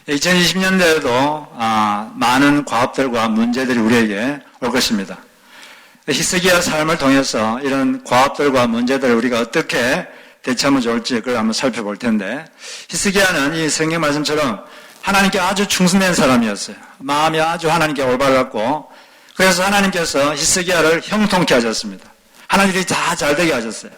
2020년대에도 많은 과업들과 문제들이 우리에게 올 것입니다. 히스기야 삶을 통해서 이런 과업들과 문제들을 우리가 어떻게 대처하면 좋을지 그걸 한번 살펴볼 텐데, 히스기야는 이 성경 말씀처럼 하나님께 아주 충성된 사람이었어요. 마음이 아주 하나님께 올바랐고, 그래서 하나님께서 히스기야를 형통케 하셨습니다. 하나님이 다 잘되게 하셨어요.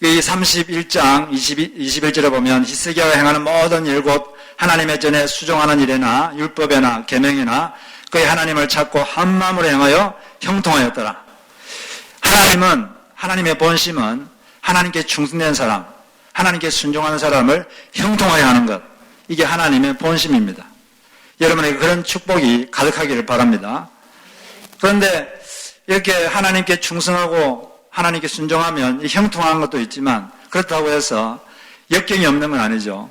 이 31장 21절에 보면 히스기야가 행하는 모든 일곱 하나님의 전에 수종하는 일이나 율법이나 계명이나 그의 하나님을 찾고 한 마음으로 행하여 형통하였더라. 하나님의 본심은 하나님께 충성된 사람, 하나님께 순종하는 사람을 형통하게 하는 것, 이게 하나님의 본심입니다. 여러분에게 그런 축복이 가득하기를 바랍니다. 그런데 이렇게 하나님께 충성하고 하나님께 순종하면 형통한 것도 있지만, 그렇다고 해서 역경이 없는 건 아니죠.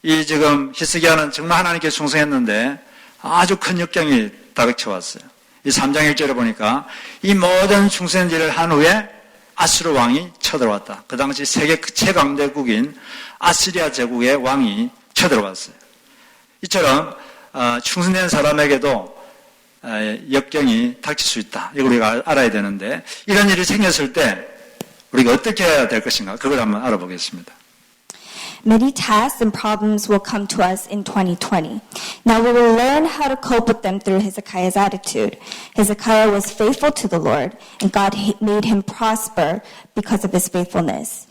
이 지금 히스기야는 정말 하나님께 충성했는데 아주 큰 역경이 다가쳐왔어요. 이 3장 1절에 보니까 이 모든 충성한 일을 한 후에 아수르 왕이 쳐들어왔다. 그 당시 세계 최강대국인 아시리아 제국의 왕이 쳐들어왔어요. 이처럼 충성된 사람에게도 역경이 닥칠 수 있다. 이걸 우리가 알아야 되는데, 이런 일이 생겼을 때 우리가 어떻게 해야 될 것인가, 그걸 한번 알아보겠습니다. Many tasks and problems will come to us in 2020. Now we will learn how to cope with them through Hezekiah's attitude. Hezekiah was faithful to the Lord, and God made him prosper because of his faithfulness.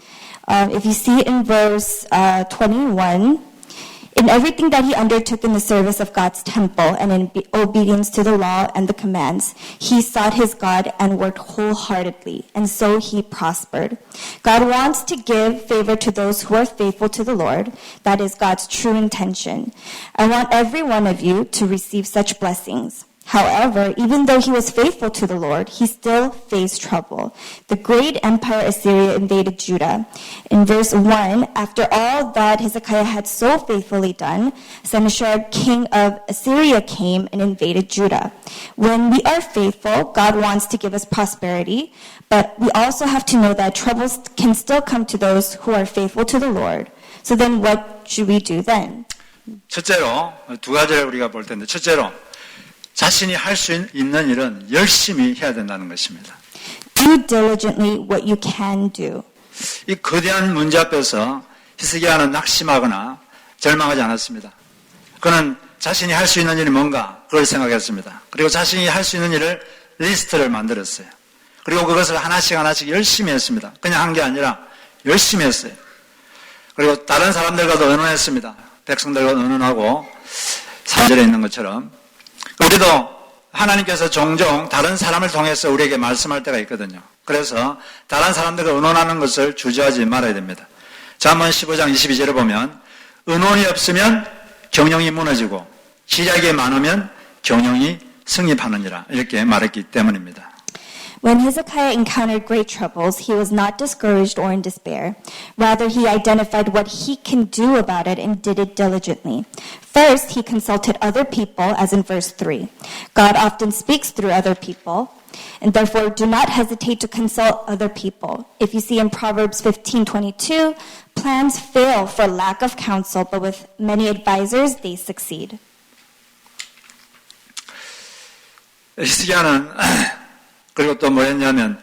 If you see in verse 21, in everything that he undertook in the service of God's temple and in obedience to the law and the commands, he sought his God and worked wholeheartedly, and so he prospered. God wants to give favor to those who are faithful to the Lord. That is God's true intention. I want every one of you to receive such blessings. However, even though he was faithful to the Lord, he still faced trouble. The great empire Assyria invaded Judah. In verse 1, after all that Hezekiah had so faithfully done, Sennacherib, king of Assyria, came and invaded Judah. When we are faithful, God wants to give us prosperity, but we also have to know that troubles can still come to those who are faithful to the Lord. So then what should we do then? 첫째로, 두 가지를 우리가 볼 텐데, 첫째로, 자신이 할 수 있는 일은 열심히 해야 된다는 것입니다. Do diligently what you can do. 이 거대한 문제 앞에서 히스기야는 낙심하거나 절망하지 않았습니다. 그는 자신이 할 수 있는 일이 뭔가 그걸 생각했습니다. 그리고 자신이 할 수 있는 일을 리스트를 만들었어요. 그리고 그것을 하나씩 열심히 했습니다. 그냥 한 게 아니라 열심히 했어요. 그리고 다른 사람들과도 의논했습니다. 백성들과 의논하고 3절에 있는 것처럼 우리도 하나님께서 종종 다른 사람을 통해서 우리에게 말씀할 때가 있거든요. 그래서 다른 사람들과 의논하는 것을 주저하지 말아야 됩니다. 잠언 15장 22절에 보면 의논이 없으면 경영이 무너지고 시작이 많으면 경영이 승리하느니라, 이렇게 말했기 때문입니다. When Hezekiah encountered great troubles, he was not discouraged or in despair. Rather, he identified what he can do about it and did it diligently. First, he consulted other people, as in verse 3. God often speaks through other people, and therefore do not hesitate to consult other people. If you see in Proverbs 15:22, plans fail for lack of counsel, but with many advisors, they succeed. 히스기야는 그리고 또 뭐 했냐면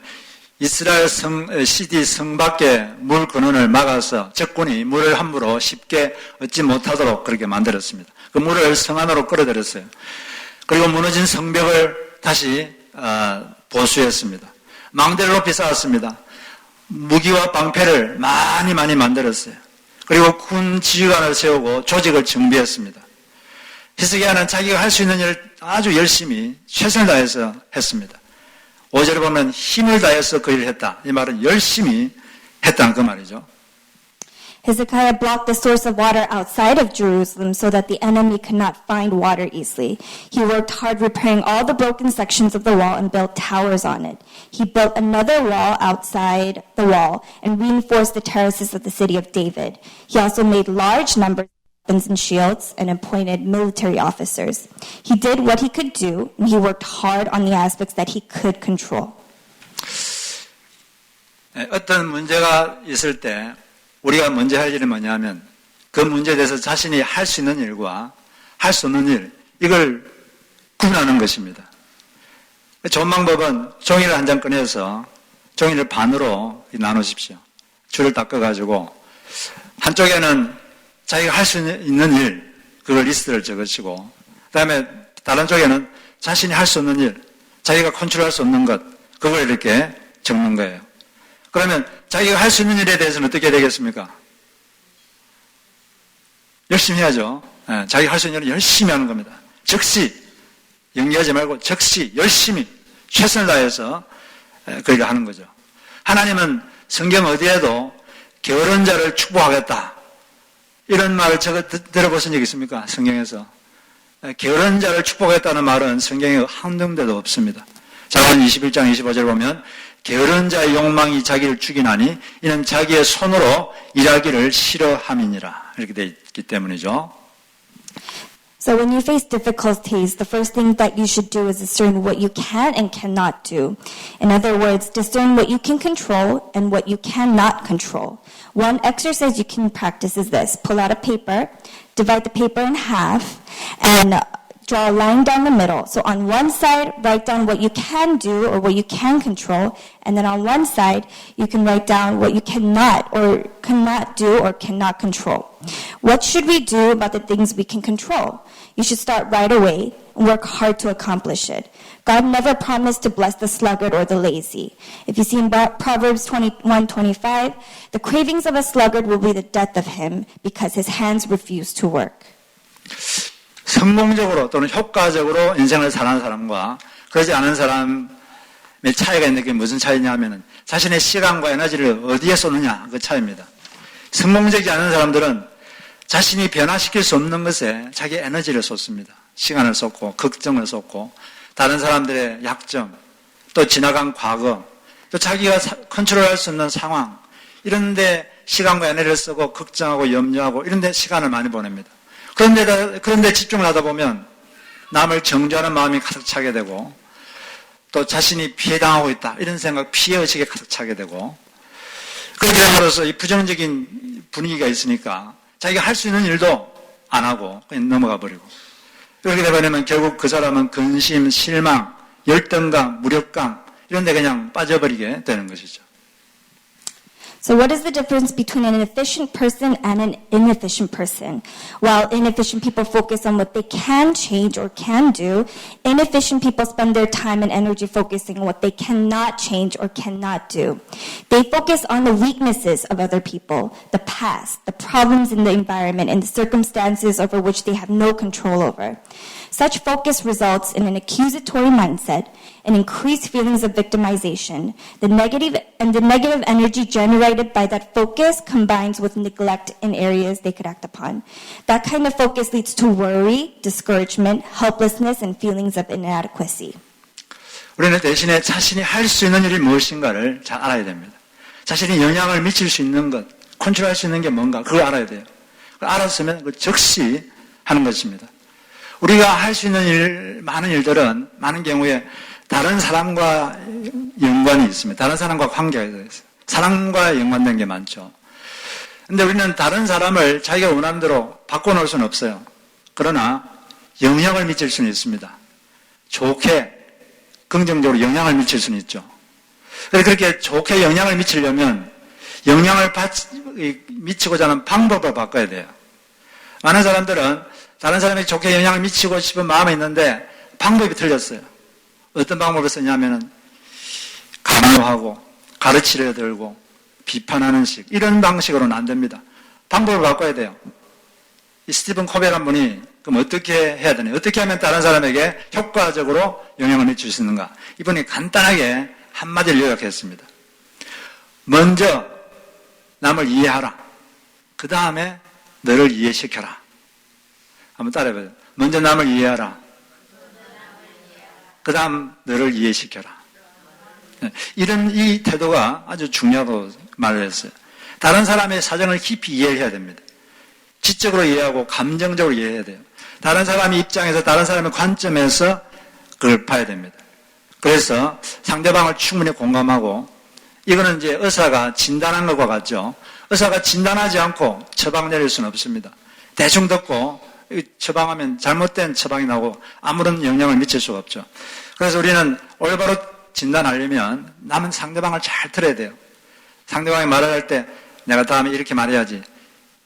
이스라엘 시디 성 밖에 물 근원을 막아서 적군이 물을 함부로 쉽게 얻지 못하도록 그렇게 만들었습니다. 그 물을 성 안으로 끌어들였어요. 그리고 무너진 성벽을 다시 보수했습니다. 망대를 높이 쌓았습니다. 무기와 방패를 많이 만들었어요. 그리고 군 지휘관을 세우고 조직을 정비했습니다. 히스기야는 자기가 할 수 있는 일을 아주 열심히 최선을 다해서 했습니다. 5절에 보면 힘을 다해서 그 일을 했다. 이 말은 열심히 했다는 그 말이죠. Hezekiah blocked the source of water outside of Jerusalem so that the enemy could not find water easily. He worked hard repairing all the broken sections of the wall and built towers on it. He built another wall outside the wall and reinforced the terraces of the city of David. He also made large numbers weapons and shields and appointed military officers. He did what he could do, and he worked hard on the aspects that he could control. 어떤 문제가 있을 때 우리가 먼저 할 일이 뭐냐면 그 문제에 대해서 자신이 할 수 있는 일과 할 수 없는 일, 이걸 구분하는 것입니다. 좋은 방법은 종이를 한 장 꺼내서 종이를 반으로 나누십시오. 줄을 닦아가지고 한쪽에는 자기가 할 수 있는 일, 그걸 리스트를 적으시고, 그 다음에 다른 쪽에는 자신이 할 수 없는 일, 자기가 컨트롤할 수 없는 것, 그걸 이렇게 적는 거예요. 그러면 자기가 할 수 있는 일에 대해서는 어떻게 되겠습니까? 열심히 해야죠. 자기가 할 수 있는 일을 열심히 하는 겁니다. 즉시 연기하지 말고 즉시 열심히 최선을 다해서 그 일을 하는 거죠. 하나님은 성경 어디에도 게으른 자를 축복하겠다, 이런 말을 들어보신 적 있습니까? 성경에서. 게으른 자를 축복하겠다는 말은 성경에 한 군데도 없습니다. 잠언 21장 25절 보면 게으른 자의 욕망이 자기를 죽이나니 이는 자기의 손으로 일하기를 싫어함이니라, 이렇게 되어 있기 때문이죠. So when you face difficulties, the first thing that you should do is discern what you can and cannot do. In other words, discern what you can control and what you cannot control. One exercise you can practice is this. Pull out a paper, divide the paper in half, and draw a line down the middle. So on one side, write down what you can do or what you can control, and then on one side, you can write down what you cannot do or cannot control. What should we do about the things we can control? You should start right away and work hard to accomplish it. God never promised to bless the sluggard or the lazy. If you see in Proverbs 21:25, the cravings of a sluggard will be the death of him because his hands refuse to work. 성공적으로 또는 효과적으로 인생을 사는 사람과 그러지 않은 사람의 차이가 있는 게 무슨 차이냐 하면은 자신의 시간과 에너지를 어디에 쏟느냐, 그 차이입니다. 성공적이지 않은 사람들은 자신이 변화시킬 수 없는 것에 자기 에너지를 쏟습니다. 시간을 쏟고 걱정을 쏟고 다른 사람들의 약점, 또 지나간 과거, 또 자기가 컨트롤할 수 없는 상황, 이런 데 시간과 에너지를 쓰고 걱정하고 염려하고 이런 데 시간을 많이 보냅니다. 그런데 집중을 하다 보면 남을 정죄하는 마음이 가득 차게 되고 또 자신이 피해당하고 있다, 이런 생각, 피해의식에 가득 차게 되고, 그렇게 됨으로써 이 부정적인 분위기가 있으니까 자기가 할 수 있는 일도 안 하고 그냥 넘어가 버리고, 그렇게 되버리면 결국 그 사람은 근심, 실망, 열등감, 무력감 이런 데 그냥 빠져버리게 되는 것이죠. So what is the difference between an efficient person and an inefficient person? While inefficient people focus on what they can change or can do, inefficient people spend their time and energy focusing on what they cannot change or cannot do. They focus on the weaknesses of other people, the past, the problems in the environment, and the circumstances over which they have no control over. Such focus results in an accusatory mindset and increased feelings of victimization. The negative energy generated by that focus combines with neglect in areas they could act upon. That kind of focus leads to worry, discouragement, helplessness, and feelings of inadequacy. 우리는 대신에 자신이 할 수 있는 일이 무엇인가를 잘 알아야 됩니다. 자신이 영향을 미칠 수 있는 것, 컨트롤할 수 있는 게 뭔가, 그걸 알아야 돼요. 그걸 알았으면 그걸 즉시 하는 것입니다. 우리가 할 수 있는 많은 일들은 많은 경우에 다른 사람과 연관이 있습니다. 다른 사람과 관계가 있어요. 사람과 연관된 게 많죠. 근데 우리는 다른 사람을 자기가 원하는 대로 바꿔놓을 수는 없어요. 그러나 영향을 미칠 수는 있습니다. 좋게, 긍정적으로 영향을 미칠 수는 있죠. 그래서 그렇게 좋게 영향을 미치려면 영향을 미치고자 하는 방법을 바꿔야 돼요. 많은 사람들은 다른 사람에게 좋게 영향을 미치고 싶은 마음이 있는데 방법이 틀렸어요. 어떤 방법을 쓰냐면은 강요하고 가르치려 들고 비판하는 식, 이런 방식으로는 안 됩니다. 방법을 바꿔야 돼요. 이 스티븐 코베란 분이 그럼 어떻게 해야 되냐, 어떻게 하면 다른 사람에게 효과적으로 영향을 미칠 수 있는가, 이분이 간단하게 한마디를 요약했습니다. 먼저 남을 이해하라. 그 다음에 너를 이해시켜라. 한번 따라해봐요. 먼저 남을 이해하라. 그 다음 너를 이해시켜라. 이런 이 태도가 아주 중요하다고 말을 했어요. 다른 사람의 사정을 깊이 이해를 해야 됩니다. 지적으로 이해하고 감정적으로 이해해야 돼요. 다른 사람의 입장에서, 다른 사람의 관점에서 그걸 봐야 됩니다. 그래서 상대방을 충분히 공감하고, 이거는 이제 의사가 진단한 것과 같죠. 의사가 진단하지 않고 처방 내릴 수는 없습니다. 대충 듣고 처방하면 잘못된 처방이 나오고 아무런 영향을 미칠 수가 없죠. 그래서 우리는 올바로 진단하려면 남은 상대방을 잘 들어야 돼요. 상대방이 말을 할 때 내가 다음에 이렇게 말해야지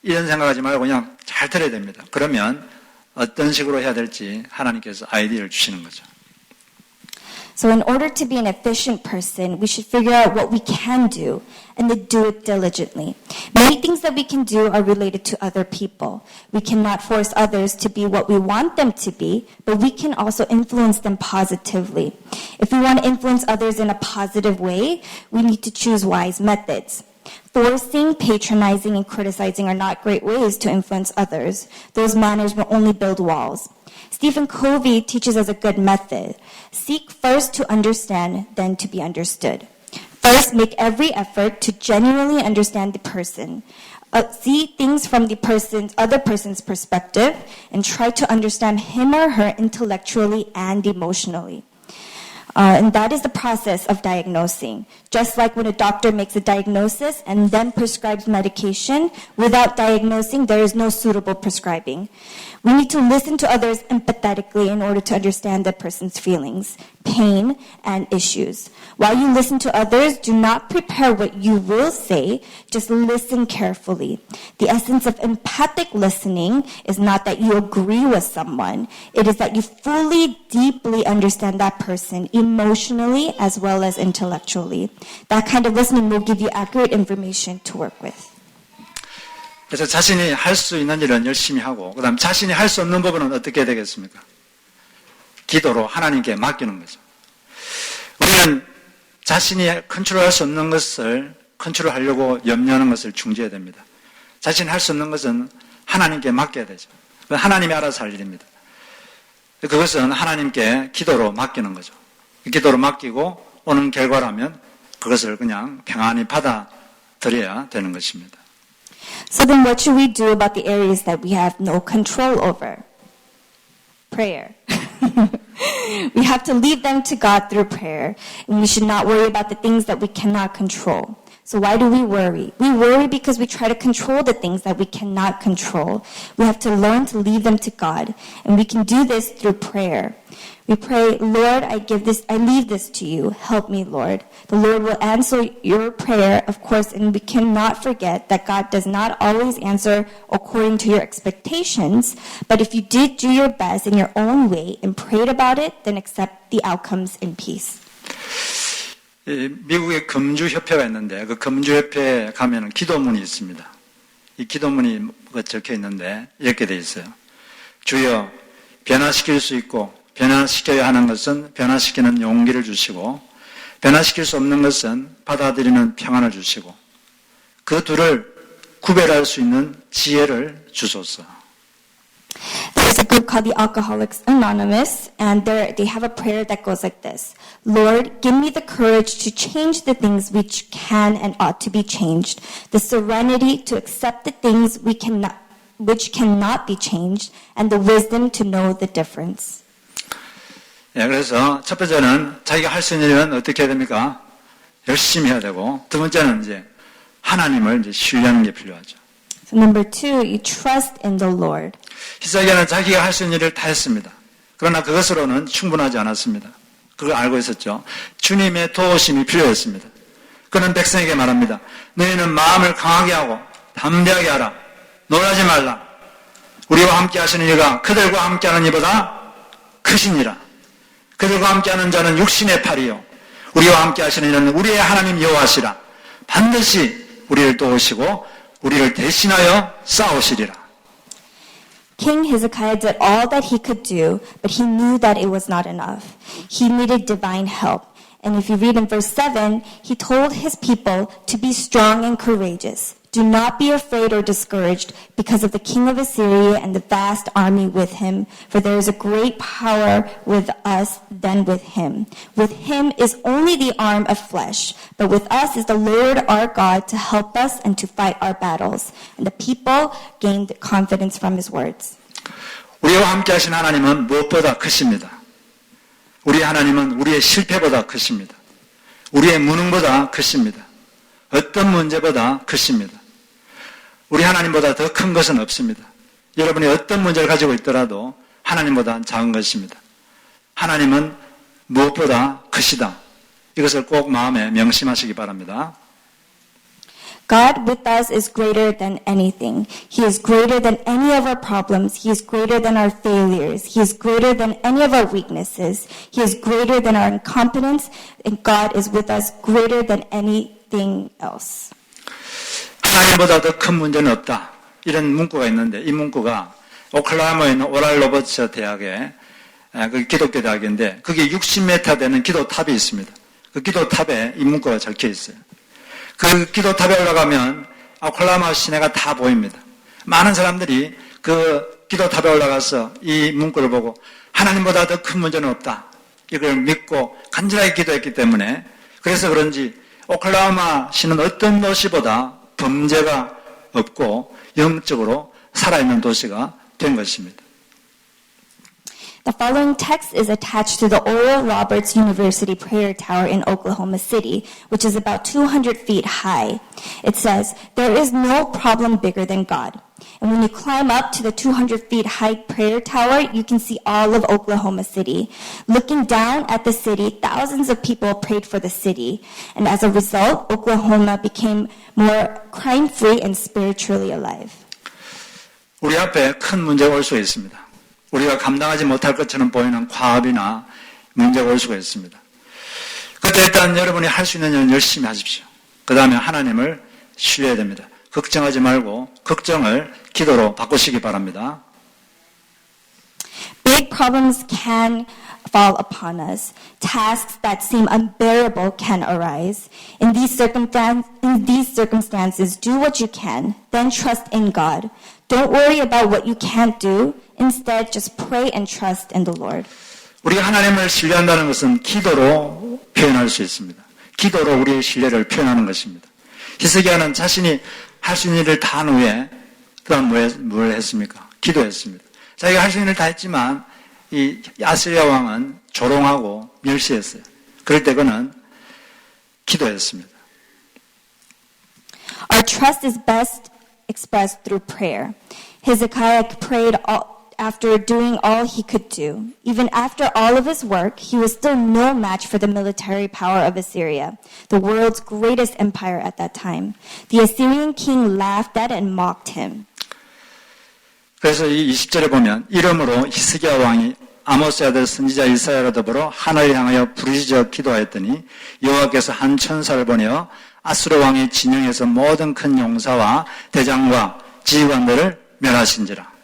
이런 생각하지 말고 그냥 잘 들어야 됩니다. 그러면 어떤 식으로 해야 될지 하나님께서 아이디어를 주시는 거죠. So in order to be an efficient person, we should figure out what we can do and then do it diligently. Many things that we can do are related to other people. We cannot force others to be what we want them to be, but we can also influence them positively. If we want to influence others in a positive way, we need to choose wise methods. Forcing, patronizing, and criticizing are not great ways to influence others. Those manners will only build walls. Stephen Covey teaches us a good method. Seek first to understand, then to be understood. First, make every effort to genuinely understand the person. See things from the other person's perspective and try to understand him or her intellectually and emotionally. And that is the process of diagnosing. Just like when a doctor makes a diagnosis and then prescribes medication, without diagnosing, there is no suitable prescribing. We need to listen to others empathetically in order to understand that person's feelings, pain, and issues. While you listen to others, do not prepare what you will say, just listen carefully. The essence of empathic listening is not that you agree with someone. It is that you fully, deeply understand that person emotionally as well as intellectually. That kind of listening will give you accurate information to work with. 그래서 자신이 할 수 있는 일은 열심히 하고 그다음 자신이 할 수 없는 부분은 어떻게 되겠습니까? 기도로 하나님께 맡기는 거죠. 우리는 자신이 컨트롤할 수 없는 것을 컨트롤하려고 염려하는 것을 중지해야 됩니다. 자신이 할 수 없는 것은 하나님께 맡겨야 되죠. 하나님이 알아서 할 일입니다. 그것은 하나님께 기도로 맡기는 거죠. 기도로 맡기고 오는 결과라면 그것을 그냥 평안히 받아들여야 되는 것입니다. So then what should we do about the areas that we have no control over? Prayer. We have to leave them to God through prayer. And we should not worry about the things that we cannot control. So why do we worry? We worry because we try to control the things that we cannot control. We have to learn to leave them to God. And we can do this through prayer. We pray, Lord, I leave this to you. Help me, Lord. The Lord will answer your prayer, of course, and we cannot forget that God does not always answer according to your expectations. But if you did do your best in your own way and prayed about it, then accept the outcomes in peace. 미국에 금주협회가 있는데 그 금주협회에 가면은 기도문이 있습니다. 이 기도문이 적혀 있는데 이렇게 돼 있어요. 주여 변화시킬 수 있고 변화시켜야 하는 것은 변화시키는 용기를 주시고 변화시킬 수 없는 것은 받아들이는 평안을 주시고 그 둘을 구별할 수 있는 지혜를 주소서. There's a group called the Alcoholics Anonymous, and they have a prayer that goes like this. Lord, give me the courage to change the things which can and ought to be changed, the serenity to accept the things which cannot be changed, and the wisdom to know the difference. 예, 그래서 첫 번째는 자기가 할 수 있는 일은 어떻게 해야 됩니까? 열심히 해야 되고, 두 번째는 이제 하나님을 이제 신뢰하는 게 필요하죠. So number 2, you trust in the Lord. 히스기야는 자기가 할 수 있는 일을 다 했습니다. 그러나 그것으로는 충분하지 않았습니다. 그걸 알고 있었죠. 주님의 도우심이 필요했습니다. 그는 백성에게 말합니다. 너희는 마음을 강하게 하고 담대하게 하라. 놀라지 말라. 우리와 함께 하시는 이가 그들과 함께 하는 이보다 크시니라. 그들과 함께하는 자는 육신의 팔이요 우리와 함께하시는 이는 우리의 하나님 여호와시라. 반드시 우리를 도우시고 우리를 대신하여 싸우시리라. King Hezekiah did all that he could do, but he knew that it was not enough. He needed divine help. And if you read in verse 7, he told his people to be strong and courageous. Do not be afraid or discouraged because of the king of Assyria and the vast army with him, for there is a great power with us than with him. With him is only the arm of flesh, but with us is the Lord our God to help us and to fight our battles. And the people gained confidence from his words. 우리와 함께 하신 하나님은 무엇보다 크십니다. 우리 하나님은 우리의 실패보다 크십니다. 우리의 무능보다 크십니다. 어떤 문제보다 크십니다. 우리 하나님보다 더 큰 것은 없습니다. 여러분이 어떤 문제를 가지고 있더라도 하나님보다 작은 것입니다. 하나님은 무엇보다 크시다. 이것을 꼭 마음에 명심하시기 바랍니다. God with us is greater than anything. He is greater than any of our problems. He is greater than our failures. He is greater than any of our weaknesses. He is greater than our incompetence. And God is with us greater than anything else. 하나님보다 더 큰 문제는 없다. 이런 문구가 있는데 이 문구가 오클라호마에 있는 오랄 로버츠 대학의 그 기독교 대학인데 그게 60m 되는 기도탑이 있습니다. 그 기도탑에 이 문구가 적혀 있어요. 그 기도탑에 올라가면 오클라호마 시내가 다 보입니다. 많은 사람들이 그 기도탑에 올라가서 이 문구를 보고 하나님보다 더 큰 문제는 없다. 이걸 믿고 간절하게 기도했기 때문에 그래서 그런지 오클라호마 시는 어떤 도시보다 범죄가 없고 영적으로 살아있는 도시가 된 것입니다. The following text is attached to the Oral Roberts University Prayer Tower in Oklahoma City, which is about 200 feet high. It says, "There is no problem bigger than God." And when you climb up to the 200 feet high prayer tower, you can see all of Oklahoma City. Looking down at the city, thousands of people prayed for the city. And as a result, Oklahoma became more crime-free and spiritually alive. 우리 앞에 큰 문제가 올 수가 있습니다. 우리가 감당하지 못할 것처럼 보이는 과업이나 문제가 올 수가 있습니다. 그때 일단 여러분이 할 수 있는 일은 열심히 하십시오. 그 다음에 하나님을 신뢰해야 됩니다. 걱정하지 말고 걱정을 기도로 바꾸시기 바랍니다. Big problems can fall upon us. Tasks that seem unbearable can arise. In these circumstances, do what you can, then trust in God. Don't worry about what you can't do. Instead, just pray and trust in the Lord. 우리가 하나님을 신뢰한다는 것은 기도로 표현할 수 있습니다. 기도로 우리의 신뢰를 표현하는 것입니다. 히스기야는 자신이 할 수 있는 일을 다 한 후에 그다음 뭘 했습니까? 기도했습니다. 자기가 할 수 있는 일을 다 했지만 이 아스리아 왕은 조롱하고 멸시했어요. 그럴 때 그는 기도했습니다. Our trust is best expressed through prayer. Hezekiah prayed after doing all he could do. Even after all of his work, he was still no match for the military power of Assyria, the world's greatest empire at that time. The Assyrian king laughed at and mocked him. 그래서 이 20절에 보면 이름으로 히스기야 왕이 아모스의 아들 선지자 이사야와 더불어 하늘을 향하여 부르짖어 기도하였더니 여호와께서 한 천사를 보내어 아수르 왕의 진영에서 모든 큰 용사와 대장과 지휘관들을 멸하신지라.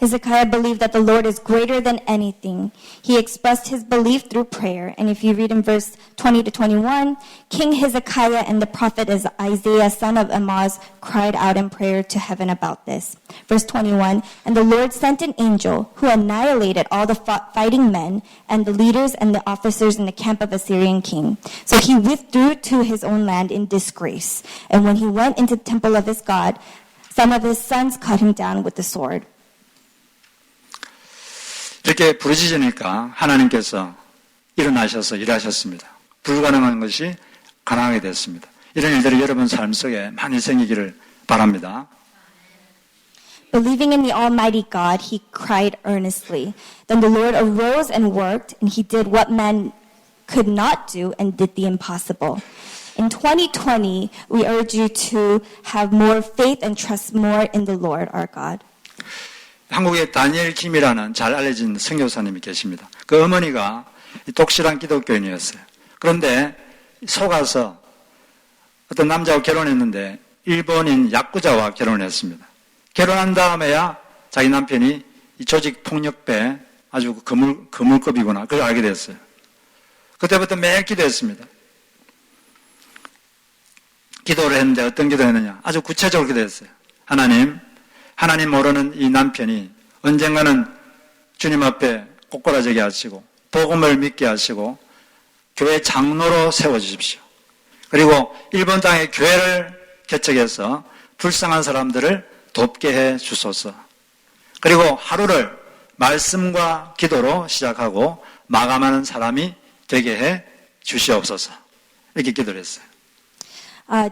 Hezekiah believed that the Lord is greater than anything. He expressed his belief through prayer. And if you read in verse 20 to 21, King Hezekiah and the prophet Isaiah, son of Amoz, cried out in prayer to heaven about this. Verse 21, and the Lord sent an angel who annihilated all the fighting men and the leaders and the officers in the camp of Assyrian king. So he withdrew to his own land in disgrace. And when he went into the temple of his God, some of his sons cut him down with the sword. 이렇게 부르짖으니까 하나님께서 일어나셔서 일하셨습니다. 불가능한 것이 가능하게 됐습니다. 이런 일들이 여러분 삶 속에 많이 생기기를 바랍니다. Believing in the Almighty God, he cried earnestly. Then the Lord arose and worked, and he did what man could not do and did the impossible. In 2020, we urge you to have more faith and trust more in the Lord our God. 한국에 다니엘 김이라는 잘 알려진 선교사님이 계십니다. 그 어머니가 독실한 기독교인이었어요. 그런데 속아서 어떤 남자와 결혼했는데 일본인 야쿠자와 결혼했습니다. 결혼한 다음에야 자기 남편이 이 조직 폭력배 아주 거물급이구나 그걸 알게 됐어요. 그때부터 매일 기도했습니다. 기도를 했는데 어떤 기도를 했느냐 아주 구체적으로 기도했어요. 하나님 모르는 이 남편이 언젠가는 주님 앞에 꼬꾸라지게 하시고 복음을 믿게 하시고 교회 장로로 세워주십시오. 그리고 일본 땅에 교회를 개척해서 불쌍한 사람들을 돕게 해 주소서. 그리고 하루를 말씀과 기도로 시작하고 마감하는 사람이 되게 해 주시옵소서. 이렇게 기도를 했어요.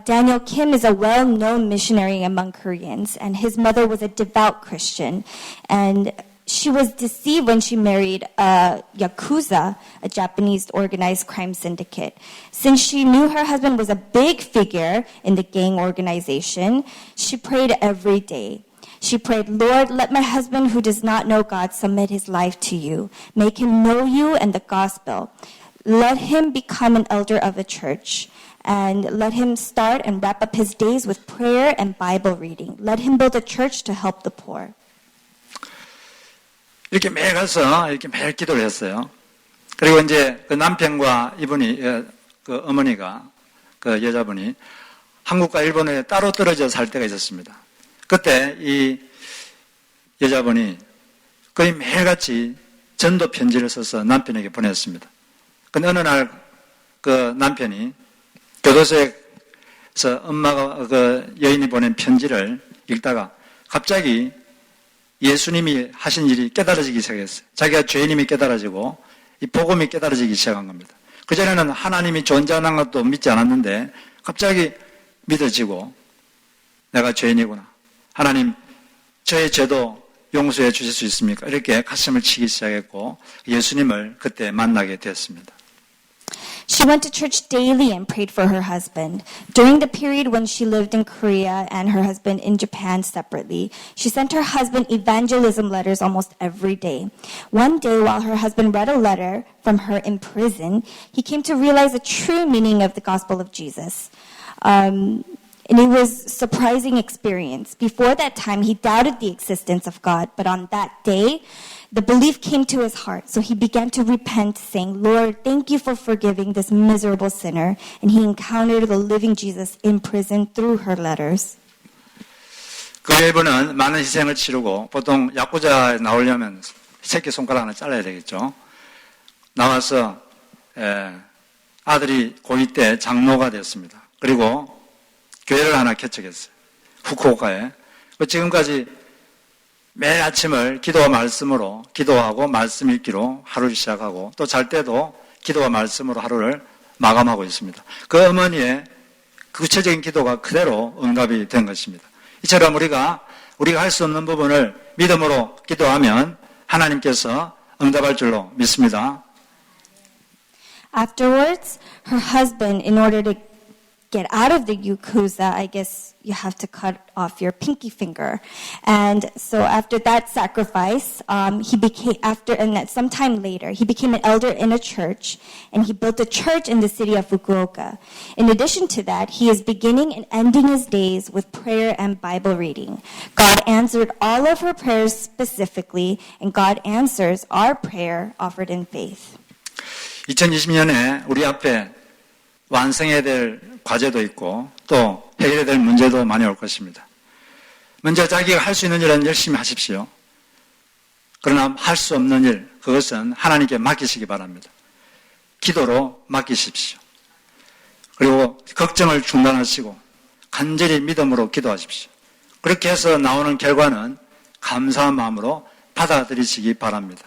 Daniel Kim is a well-known missionary among Koreans, and his mother was a devout Christian. And she was deceived when she married a Yakuza, a Japanese organized crime syndicate. Since she knew her husband was a big figure in the gang organization, she prayed every day. She prayed, Lord, let my husband who does not know God submit his life to you. Make him know you and the gospel. Let him become an elder of a church. And let him start and wrap up his days with prayer and Bible reading. Let him build a church to help the poor. 이렇게 매일 가서 이렇게 매일 기도를 했어요. 그리고 이제 그 남편과 이분이, 그 어머니가, 그 여자분이 한국과 일본에 따로 떨어져 살 때가 있었습니다. 그때 이 여자분이 거의 매일같이 전도 편지를 써서 남편에게 보냈습니다. 근데 어느 날 그 남편이 교도소에서 엄마가 그 여인이 보낸 편지를 읽다가 갑자기 예수님이 하신 일이 깨달아지기 시작했어요. 자기가 죄인임이 깨달아지고 이 복음이 깨달아지기 시작한 겁니다. 그전에는 하나님이 존재하는 것도 믿지 않았는데 갑자기 믿어지고 내가 죄인이구나. 하나님 저의 죄도 용서해 주실 수 있습니까? 이렇게 가슴을 치기 시작했고 예수님을 그때 만나게 됐습니다. She went to church daily and prayed for her husband. During the period when she lived in Korea and her husband in Japan separately, she sent her husband evangelism letters almost every day. One day, while her husband read a letter from her in prison, he came to realize the true meaning of the gospel of Jesus. And it was a surprising experience. Before that time, he doubted the existence of God, but on that day, the belief came to his heart. So he began to repent, saying, Lord, thank you for forgiving this miserable sinner. And he encountered the living Jesus in prison through her letters. 그 일본은 많은 희생을 치르고 보통 야쿠자에 나오려면 새끼 손가락 하나 잘라야 되겠죠. 나와서 아들이 고2 때 장로가 됐습니다. 그리고 교회를 하나 개척했어요. 후쿠오카에. 지금까지 매일 아침을 기도와 말씀으로 기도하고 말씀 읽기로 하루를 시작하고 또 잘 때도 기도와 말씀으로 하루를 마감하고 있습니다. 그 어머니의 구체적인 기도가 그대로 응답이 된 것입니다. 이처럼 우리가 할 수 없는 부분을 믿음으로 기도하면 하나님께서 응답할 줄로 믿습니다. Afterwards, her husband, in order to get out of the Yakuza, I guess you have to cut off your pinky finger. And so after that sacrifice, sometime later, he became an elder in a church, and he built a church in the city of Fukuoka. In addition to that, he is beginning and ending his days with prayer and Bible reading. God answered all of her prayers specifically, and God answers our prayer offered in faith. 2020년에 우리 앞에 완성해야 될 과제도 있고 또 해결해야 될 문제도 많이 올 것입니다. 먼저 자기가 할 수 있는 일은 열심히 하십시오. 그러나 할 수 없는 일, 그것은 하나님께 맡기시기 바랍니다. 기도로 맡기십시오. 그리고 걱정을 중단하시고 간절히 믿음으로 기도하십시오. 그렇게 해서 나오는 결과는 감사한 마음으로 받아들이시기 바랍니다.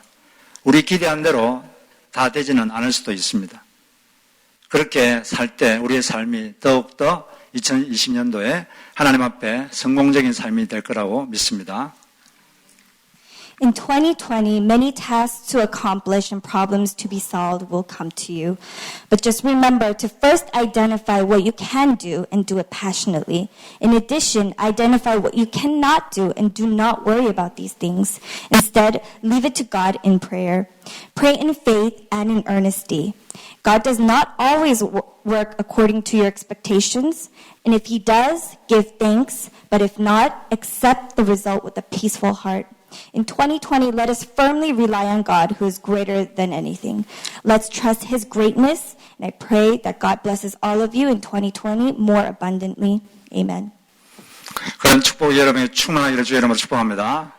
우리 기대한 대로 다 되지는 않을 수도 있습니다. 그렇게 살 때 우리의 삶이 더욱더 2020년도에 하나님 앞에 성공적인 삶이 될 거라고 믿습니다. In 2020, many tasks to accomplish and problems to be solved will come to you. But just remember to first identify what you can do and do it passionately. In addition, identify what you cannot do and do not worry about these things. Instead, leave it to God in prayer. Pray in faith and in earnesty. God does not always work according to your expectations, and if He does, give thanks, but if not, accept the result with a peaceful heart. In 2020, let us firmly rely on God, who is greater than anything. Let's trust His greatness, and I pray that God blesses all of you in 2020 more abundantly. Amen. 그런 축복 여러분의 충만하기를 주의 이름으로 축복합니다.